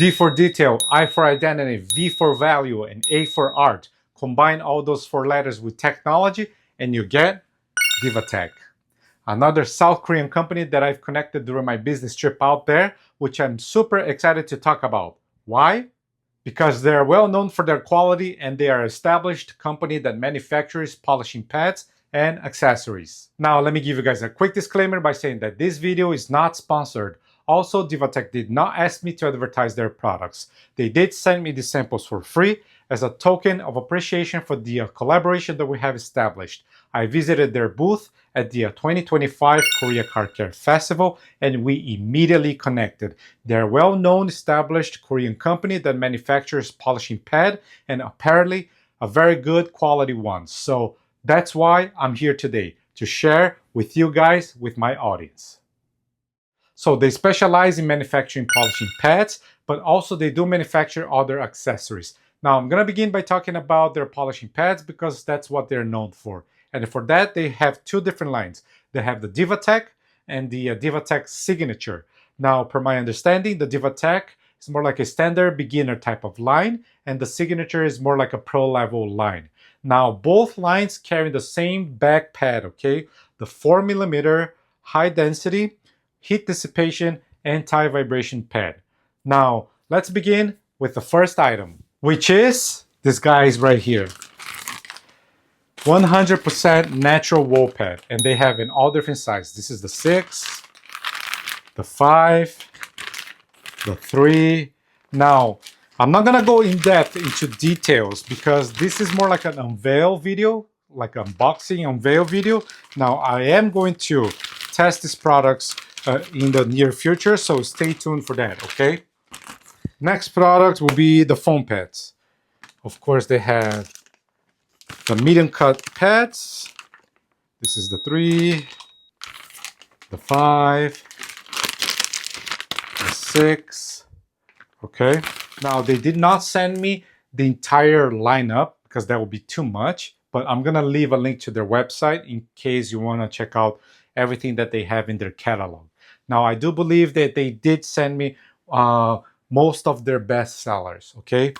D for detail, I for identity, V for value, and A for art. Combine all those four letters with technology and you get Divatec. Another South Korean company that I've connected during my business trip out there, which I'm super excited to talk about. Why? Because they're well known for their quality and they are an established company that manufactures polishing pads and accessories. Now, let me give you guys a quick disclaimer by saying that this video is not sponsored. Also, Divatec did not ask me to advertise their products. They did send me the samples for free as a token of appreciation for the collaboration that we have established. I visited their booth at the 2025 Korea Car Care Festival and we immediately connected. They're a well-known established Korean company that manufactures polishing pad and apparently a very good quality one. So that's why I'm here today to share with you guys, with my audience. So they specialize in manufacturing polishing pads, but also they do manufacture other accessories. Now I'm gonna begin by talking about their polishing pads because that's what they're known for. And for that, they have two different lines. They have the Divatec and the Divatec Signature. Now, per my understanding, the Divatec is more like a standard beginner type of line, and the Signature is more like a pro level line. Now, both lines carry the same back pad, okay? The 4mm high density, heat dissipation, anti-vibration pad. Now, let's begin with the first item, which is this guy's right here. 100% natural wool pad, and they have in all different sizes. This is the 6, the 5, the 3. Now, I'm not gonna go in depth into details because this is more like an unveil video, like unboxing unveil video. Now, I am going to test these products in the near future, so stay tuned for that, okay? Next product will be the foam pads. Of course, they have the medium cut pads. This is the 3, the 5, the 6. Okay. Now they did not send me the entire lineup because that would be too much, but I'm gonna leave a link to their website in case you want to check out everything that they have in their catalog. Now I do believe that they did send me most of their best sellers. Okay.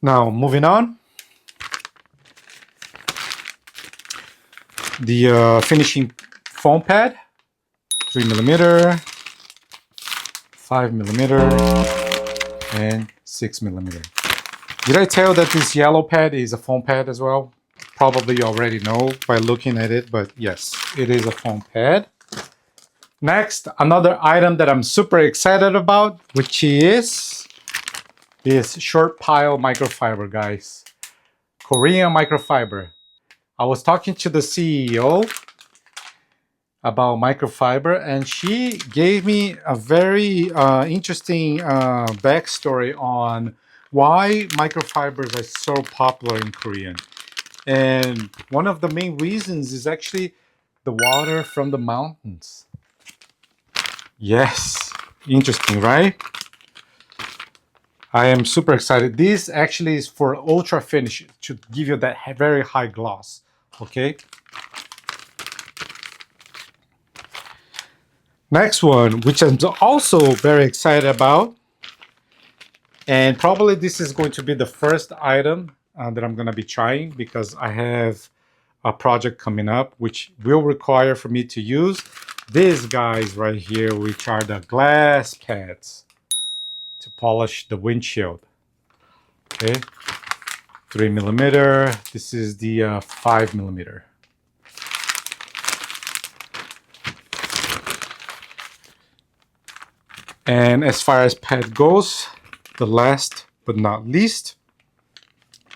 Now moving on. The finishing foam pad, 3mm, 5mm, and 6mm. Did I tell that this yellow pad is a foam pad as well? Probably you already know by looking at it, but yes, it is a foam pad. Next, another item that I'm super excited about, which is this short pile microfiber, guys. Korean microfiber. I was talking to the CEO about microfiber and she gave me a very interesting backstory on why microfibers are so popular in Korea. And one of the main reasons is actually the water from the mountains. Yes, interesting, right? I am super excited. This actually is for ultra finish to give you that very high gloss. Okay. Next one, which I'm also very excited about, and probably this is going to be the first item that I'm going to be trying because I have a project coming up which will require for me to use these guys right here, which are the glass pads to polish the windshield. Okay. 3mm. This is the 5mm. And as far as pad goes, the last but not least,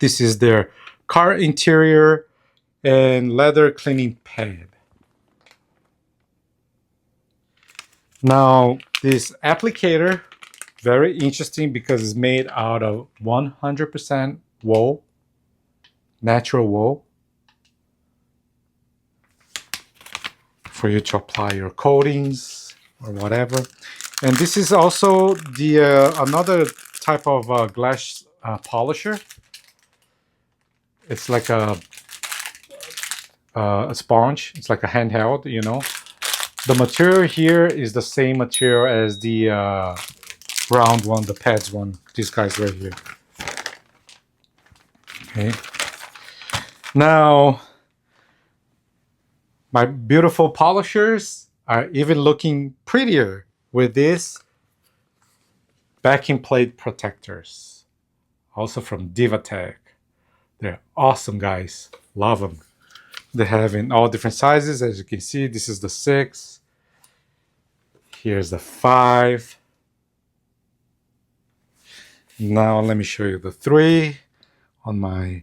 this is their car interior and leather cleaning pad. Now, this applicator, very interesting because it's made out of 100% wool, natural wool, for you to apply your coatings or whatever. And this is also the another type of glass polisher. It's like a sponge. It's like a handheld, you know. The material here is the same material as the round one, the pads one. These guys right here. Okay. Now, my beautiful polishers are even looking prettier with these backing plate protectors. Also from Divatec. They're awesome, guys. Love them. They have in all different sizes. As you can see, this is the 6. Here's the 5. Now let me show you the 3 on my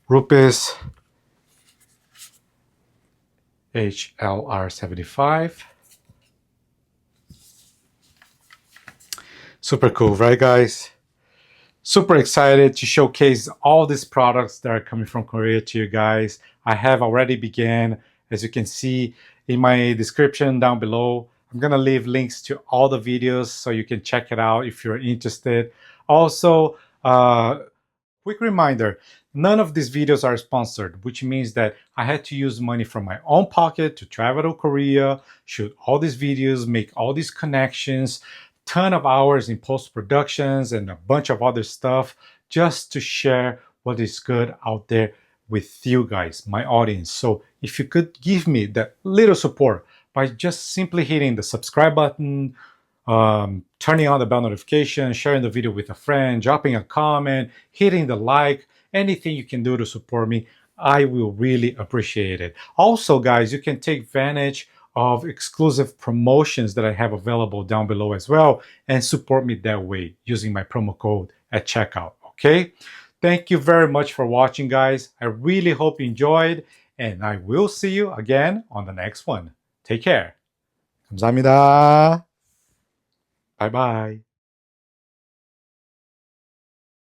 Rupes HLR75. Super cool, right, guys? Super excited to showcase all these products that are coming from Korea to you guys. I have already began, as you can see in my description down below. I'm gonna leave links to all the videos so you can check it out if you're interested. Also, quick reminder, none of these videos are sponsored, which means that I had to use money from my own pocket to travel to Korea, shoot all these videos, make all these connections, ton of hours in post-productions and a bunch of other stuff just to share what is good out there with you guys, my audience. So if you could give me that little support by just simply hitting the subscribe button, turning on the bell notification, sharing the video with a friend, dropping a comment, hitting the like, anything you can do to support me, I will really appreciate it. Also, guys, you can take advantage of exclusive promotions that I have available down below as well and support me that way using my promo code at checkout, okay? Thank you very much for watching, guys. I really hope you enjoyed, and I will see you again on the next one. Take care. 감사합니다. Bye bye.